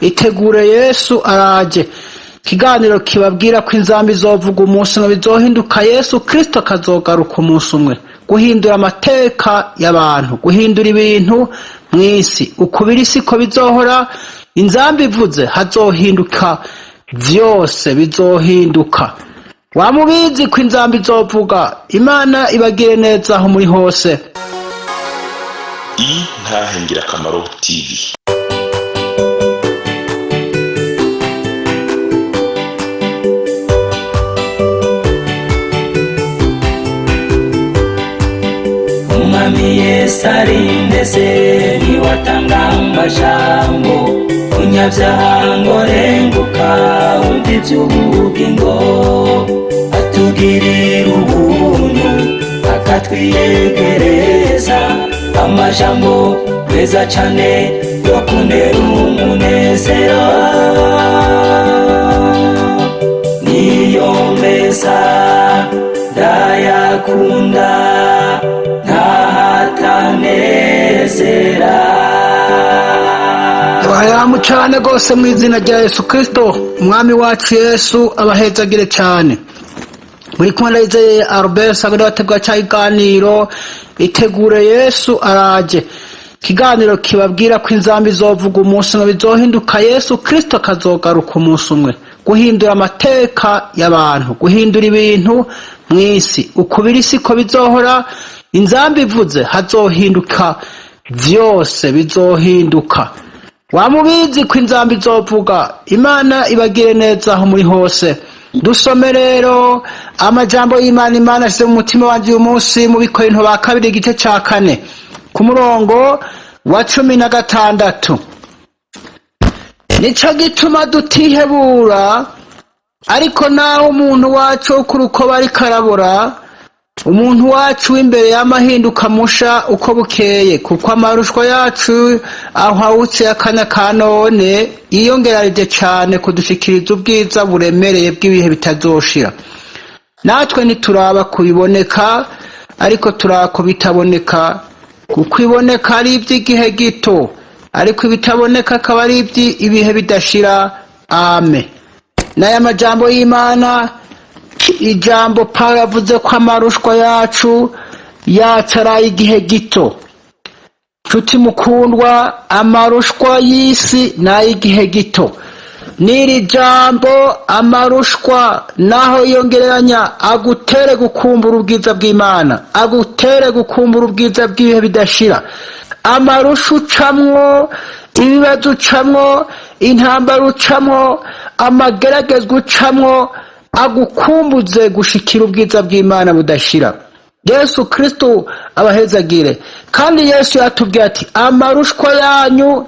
Itegure Yesu Araje, ikiganiro kibabwira ko inzamba izovuga umunsi umwe bizohinduka, Yesu Kristo akazogaruka umunsi umwe guhindura amateka y'abantu, guhindura ibintu mw'isi. Ukubira isi ko bizohora, inzamba ivuze hazohinduka vyose, bizohinduka. Wamubizi ko inzamba izovuga. Imana ibagire neza aho muri hose. INTAHE NGIRAKAMARO TV. Umwami Yesu arindeze niwatanga amajambo, umunyabyaha ngo renguka umva iby'ubugingo, atugirira ubuntu akatwiyegereza, amajambo meza cyane yo kunera umunezero, niyo meza ndayakunda ntahatanezera. Abayamu cyane gose mu izina rya Yesu Kristo, umwami wacu Yesu abahezagire cyane. Muri kumwe na Albert sagada bategwa cyayiganiro Itegure Yesu Araje, ikiganiro kibabwira ko inzamba izovuga umunsi umwe bizohinduka, Yesu Kristo akazogaruka umunsi umwe guhindura amateka y'abantu, guhindura ibintu mw'isi. Ukubira isi ko bizohora, inzamba ivuze hazohinduka vyose, bizohinduka. Wamubizi ko inzamba izovuga. Imana ibagire neza aho muri hose. Dusome rero amajambo y'Imana. Imana ashyize mu mutima wanje uyu munsi mu Bikorinto ba kabiri igice ca 4 ku murongo wa 16. Nico gituma dutihebura, ariko naho umuntu wacu kuruko bari karabura, umuntu wacu w'imbere y'amahinduka musha uko bukeye, kuko amarushwa yacu ahawutse akanya ka none yiyongerarije cyane kudushikiriza ubwiza buremereye bw'ibihe bitazoshira. Natwe ntituraba kubiboneka, ariko turako bitaboneka, kuko iboneka ari iby'igihe gito, ariko ibitaboneka akaba ari iby'ibihe bidashira. Amen. N'aya majambo y'Imana, ijambo Pawulo yavuze ko amarushwa yacu ari igihe gito. Nshuti mukundwa, amarushwa y'isi n'ay'igihe gito. N'iri jambo amarushwa naho yongereranya agutere gukumbura ubwiza bw'Imana, agutere gukumbura ubwiza bw'ibihe bidashira. Amarusha ucamwo, ibibazo ucamwo, intambara ucamwo, amageragezwa ucamwo, agukumbuze gushikira ubwiza bw'Imana budashira. Yesu Kristo abahezagire. Kandi Yesu yatubwiye ati amarushwa yanyu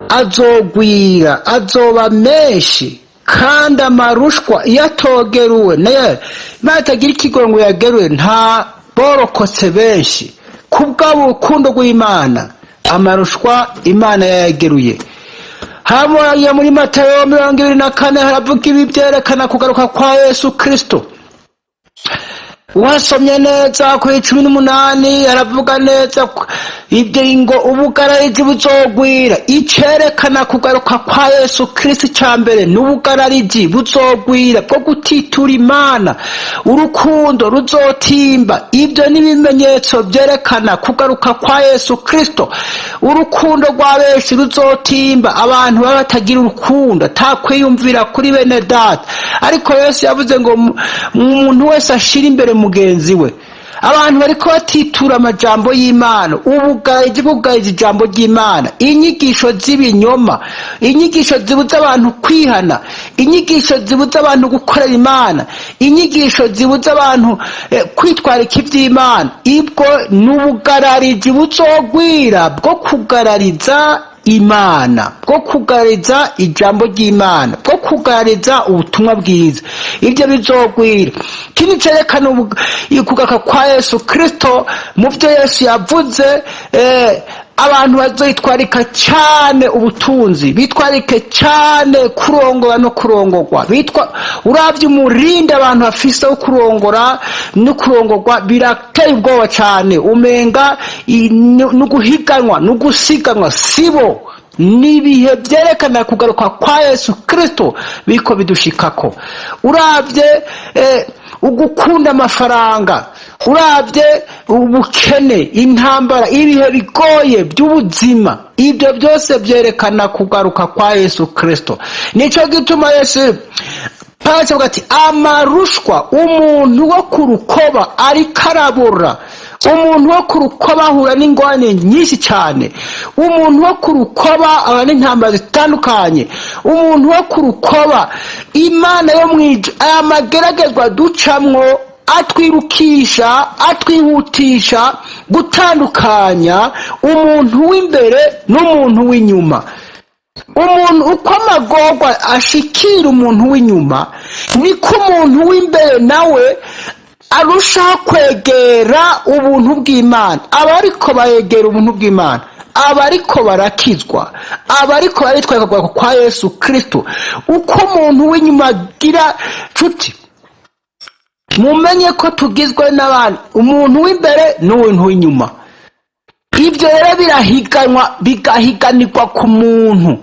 azogwira, azoba menshi. Kandi amarushwa yatogeruwe naye Imana itagira ikigo ngo yageruwe, nta borokotse benshi kubw'abo urukundo rw'Imana. Amarushwa Imana yayageruye. Hano muri Matayo 24 haravuga ibi byerekana kugaruka kwa Yesu Kristo. Wasomye neza ku 18 haravuga neza ibyo ngo ubugararizi buzogwira. Icerekana kugaruka kwa Yesu Kristo cyambere n'ubugararizi buzogwira bwo gutitura Imana, urukundo ruzotimba. Ibyo nibimenyetso byerekana kugaruka kwa Yesu Kristo. Urukundo rwa benshi ruzotimba, abantu batagira urukundo, atakwiyumvira kuri bene data. Ariko Yesu yavuze ngo umuntu wese ashira imbere mugenzi we. Abantu bariko batitura amajambo y'Imana, ubugayizi ijambo ry'Imana, inyigisho z'ibinyoma, inyigisho zibuza abantu kwihana, inyigisho zibuza abantu gukorera Imana, inyigisho zibuza abantu kwitwarika ivy'Imana. Ibwo n'ubugararizi buzogwira bwo kugarariza Imana, bwo kugarariza ijambo ry'Imana, bwo kugarariza ubutumwa bwiza. Ibyo bizogwira. Kini cerekana kugaruka kwa Yesu Kristo. Mu byo Yesu yavuze, abantu bazoyitwarika cyane ubutunzi, bitwarike cyane kurongora no kurongorwa. Uravye umurinde abantu bafise wo kurongora no kurongorwa birateye ubwoba cyane. Umenga n'uguhiganwa n'ugusiganwa sibo. nibihe byerekana kugaruka kwa Yesu Kristo biko bidushikako. Uravye ugukunda amafaranga, uravye ubukene, intambara, ibihe bigoye by'ubuzima, ibyo byose byerekana kugaruka kwa Yesu Kristo. Nico gituma Yesu Pawulo ati amarushwa, umuntu wo kurukoba ari karabura, umuntu wo kurukoba ahura n'ingwane nyinshi cyane, umuntu wo kurukoba abana intambara zitandukanye, umuntu wo kurukoba Imana yo mwije aya mageragezwa ducamwo atwirukisha, atwihutisha gutandukanya umuntu w'imbere n'umuntu w'inyuma. Umuntu uko amagorwa ashikira umuntu w'inyuma, niko umuntu w'imbere nawe arushaho kwegera ubuntu bw'Imana. Abariko bayegera ubuntu bw'Imana, abariko barakizwa, abariko baritweka kwa Yesu Kristo. Uko umuntu w'inyuma agira nshuti, mumenye ko tugizwe n'abantu, umuntu w'imbere n'umuntu w'inyuma. Ibyo rero birahiganwa, bigahiganirwa ku muntu.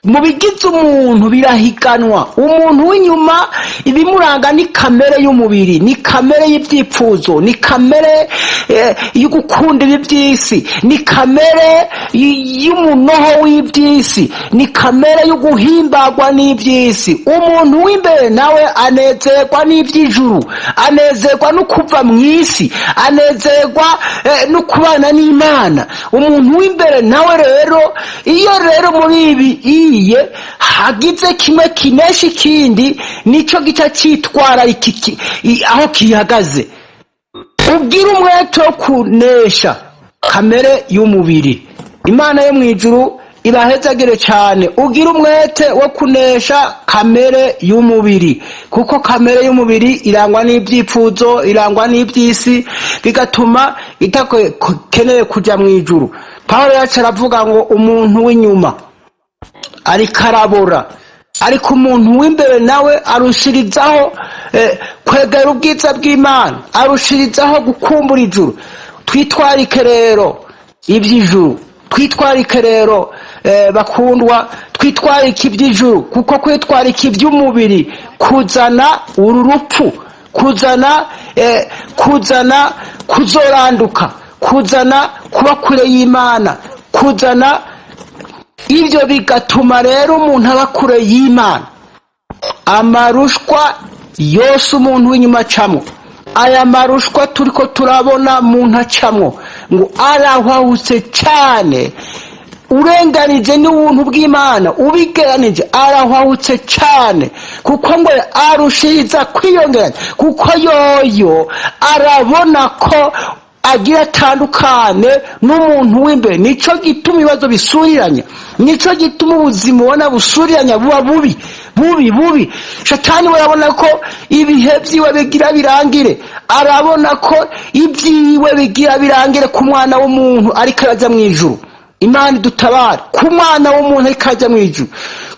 Mu bigize umuntu birahiganwa. Umuntu w'inyuma ibimuranga ni kamere y'umubiri, ni kamere y'ibyifuzo, ni kamere y'ugukunda iby'isi, ni kamere y'umunoho w'iby'isi, ni kamere y'uguhimbagwa n'iby'isi. Umuntu w'imbere nawe anezerwa n'iby'ijuru, anezerwa no kuva mu isi, anezerwa no kubana n'Imana. Umuntu w'imbere nawe rero, iyo rero muri ibi hagize kimwe kinesha ikindi, nico gica cyitwara aho kihagaze. Ubwira umwete wo kunesha kamere y'umubiri. Imana yo mwijuru ibahezagire cyane. Ugira umwete wo kunesha kamere y'umubiri, kuko kamere y'umubiri irangwa n'ibyifuzo, irangwa n'iby'isi, bigatuma itakeneye kujya mu ijuru. Pawulo yacu aravuga ngo umuntu w'inyuma ari karabora, ariko umuntu w'imbere nawe arushirizaho kwegera ubwiza bw'Imana, arushirizaho gukumbura ijuru. Twitwarike rero iby'ijuru, twitwarike rero bakundwa, twitwarike iby'ijuru, kuko kwitwarika iby'umubiri kuzana uru rupfu, kuzana kuzoranduka, kuzana kuba kure y'Imana, kuzana ibyo bigatuma rero umuntu aba kure y'Imana. Amarushwa yose umuntu w'inyuma acamwo, aya marushwa turiko turabona muntu acamwo, ngo arahwahutse cyane, urenganije n'ubuntu bw'Imana, ubigeranije arahwahutse cyane, kuko ngo arushiriza kwiyongeranya, kuko yoyo arabona ko agira atandukane n'umuntu w'imbere. Nico gituma ibibazo bisuriranya, nico gituma ubuzima ubona busuriranya buba bubi. Shatani we arabona ko ibihe byiwe bigira birangire, arabona ko ibyiwe bigira birangire ku mwana w'umuntu ariko arajya mu ijuru. Imana idutabare ku mwana w'umuntu ariko arajya mu ijuru,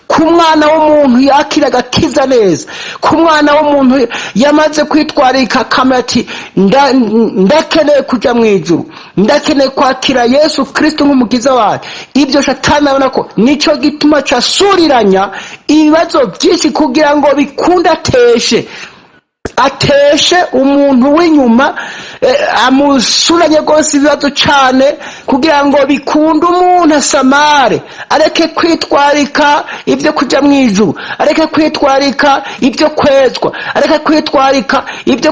ku mwana w'umuntu yakira agakiza neza, ku mwana w'umuntu yamaze kwitwarika kamati ndakeneye kujya mu ijuru, ndakeneye kwakira Yesu Kristo nk'umukiza wawe. Ibyo Shatani abona ko nico gituma casuriranya ibibazo byinshi kugira ngo bikunde ateshe umuntu w'inyuma, amusuranye rwose ibibazo cyane kugira ngo bikunde umuntu asamare, areke kwitwarika ibyo kujya mu ijuru, areke kwitwarika ibyo kwezwa, areke kwitwarika ibyo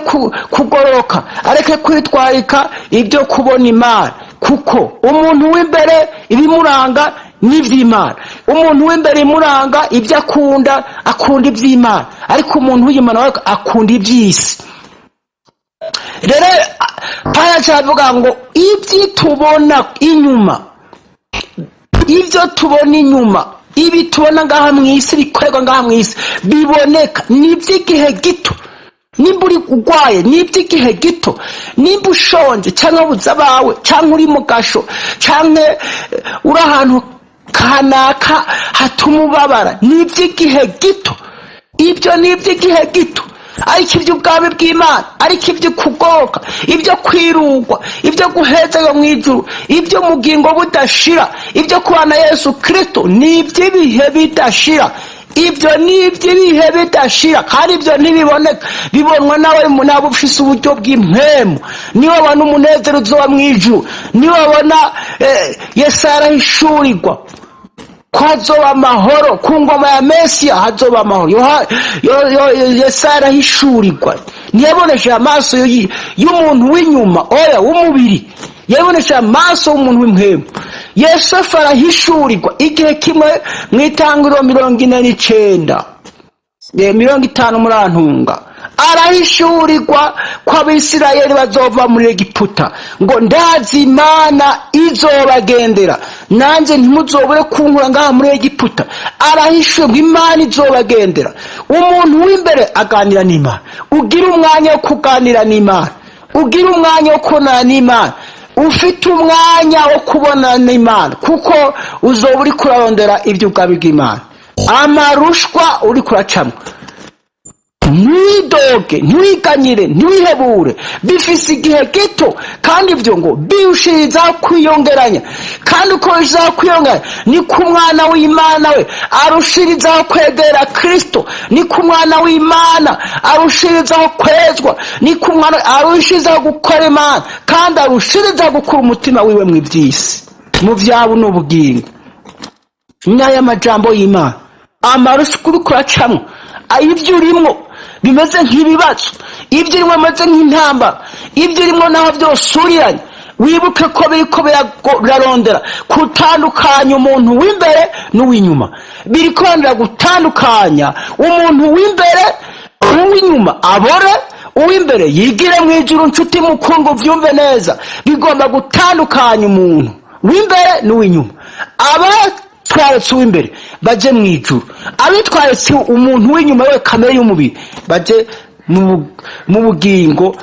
kugororoka, areke kwitwarika ibyo kubona Imana, kuko umuntu w'imbere ibimuranga n'iby'Imana. Umuntu w'imbere imuranga ibyo akunda iby'Imana, ariko umuntu w'inyuma nawe akunda iby'isi. Rero Pawulo avuga ngo ibyo tubona inyuma, ibyo tubona inyuma, ibi tubona ngaha mu isi, bikorerwa ngaha mu isi, biboneka n'iby'igihe gito. Nimba uri urwaye n'iby'igihe gito, nimba ushonje cyangwa ubuze abawe, cyangwa uri mu gasho, cyangwa uri ahantu kanaka hatuma ubabara, n'iby'igihe gito. Ibyo n'iby'igihe gito. ariko iby'ubwami bw'Imana, ariko ibyo kugoka, ibyo kwirugwa, ibyo guheza mu ijuru, ibyo mugingo budashira, ibyo kubana Yesu Kristo ni iby'ibihe bidashira. Ibyo ni iby'ibihe bidashira kandi ibyo ntibiboneka, bibonwa nawe nabo ufise uburyo bw'impemu. Niwe wabona umunezero uzoba mu ijuru, niwe wabona Yesu arahishurirwa ko hazoba amahoro ku ngoma ya Mesiya, hazoba amahoro. Yesu arahishurirwa, ntiyabonesha amaso y'umuntu w'inyuma, oya w'umubiri, yabonesha amaso y'umuntu w'impemu. Yesu arahishurirwa igihe kimwe mu Itangiriro 49 50 murantunga, arahishurirwa ko Abisirayeli bazova muri Egiputa, ngo ndazi Imana izobagendera, nanjye ntimuzobure kunkura ngaha muri Egiputa. Arahishurirwa Imana izobagendera. Umuntu w'imbere aganira n'Imana, ugira umwanya wo kuganira n'Imana, ugira umwanya wo kubonana n'Imana, ufite umwanya wo kubonana n'Imana, kuko uzoba uri kurarondera iby'ubwami bw'Imana. Amarushwa uri kuracamo, ntiwidoge, ntiwiganyire, ntiwihebure, bifise igihe gito kandi ibyo ngo birushirizaho kwiyongeranya. Kandi uko birushizaho kwiyongeranya niko umwana w'Imana we arushirizaho kwegera Kristo, niko umwana w'Imana arushirizaho kwezwa, niko umwana arushirizaho gukora Imana, kandi arushirizaho gukura umutima wiwe mu iby'isi, mu byabo n'ubugingo. N'aya majambo y'Imana, amarushwa uri kuracamo, ibyo urimo bimeze nk'ibibazo, ibyo urimo bimeze nk'intambara, ibyo urimo naho byose uriranye, wibuke ko biriko birarondera gutandukanya umuntu w'imbere n'uw'inyuma. Biriko birarondera gutandukanya umuntu w'imbere n'uw'inyuma, abore uw'imbere yigire mu ijuru. Nshuti mukungu, byumve neza, bigomba gutandukanya umuntu w'imbere n'uw'inyuma. Twaretse uw'imbere baje mu ijuru, abitwaretse umuntu w'inyuma we kamere y'umubiri baje mu bugingo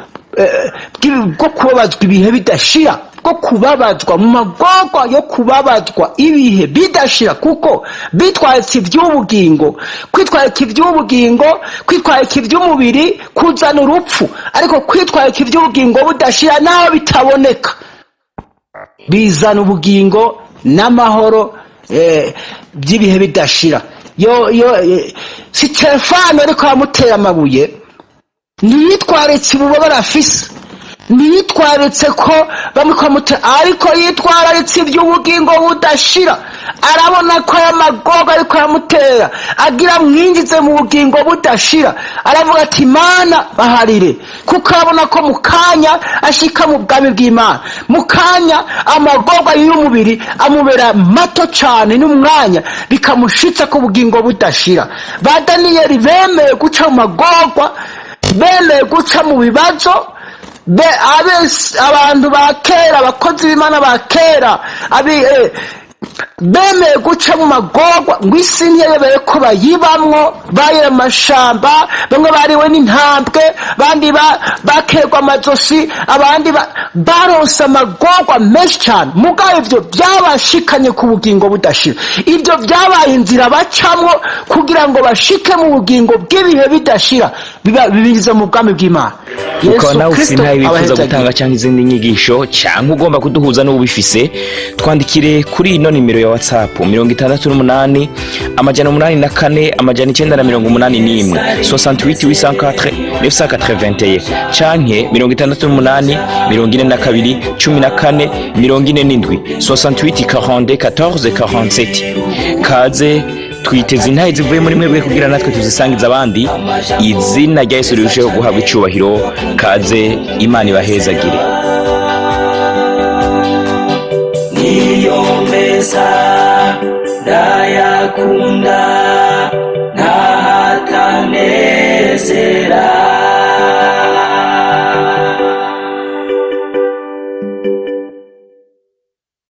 bwo kubabazwa ibihe bidashira, bwo kubabazwa mu magorwa yo kubabazwa ibihe bidashira, kuko bitwaretse iby'ubugingo. Kwitwareka iby'ubugingo, kwitwareka iby'umubiri kuzana urupfu, ariko kwitwareka iby'ubugingo budashira naho bitaboneka bizana ubugingo n'amahoro by'ibihe bidashira. Sitefano ariko amutera amabuye, ntiyitwaretse ububabare afise, ntiyitwaretse ko bamukamutera, ariko yitwararitse iby'ubugingo budashira. Arabona ko aya magorwa ariko aramutera agira mwinjize mu bugingo budashira, aravuga ati Imana baharire, kuko arabona ko mukanya ashika mu bwami bw'Imana, mukanya amagorwa y'umubiri amubera mato cyane, n'umwanya bikamushitsa ku bugingo budashira. Ba Daniyeli bemeye guca mu magorwa, bemeye guca mu bibazo, abantu ba kera, abakozi b'Imana ba kera, bemeye guca mu magorwa ngo isi ntiyayobeye ko bayibamwo, bayera amashamba, bamwe bariwe n'intambwe, abandi bakerwa amazosi, abandi baronse amagorwa menshi cyane. Mugabo ibyo byabashikanye ku bugingo budashira, ibyo byabaye inzira bacamwo kugira ngo bashike mu bugingo bw'ibihe bidashira, bibiza mu bwami bw'Imana. Ukaba nawe ufite ntayo wifuza gutanga cyangwa izindi nyigisho, cyangwa ugomba kuduhuza n'ubifise, twandikire kuri ino nimero ya WhatsApp 68 884 981 68 804 canke 68 42 14 47 68 42 14 47. Kaze twiteze intahe zivuye muri mwebwe kugira natwe tuzisangiza abandi. Izina rya Yesu rirusheho guhabwa icyubahiro. Kaze, Imana ibahezagire. Niyo meza ndayakunda.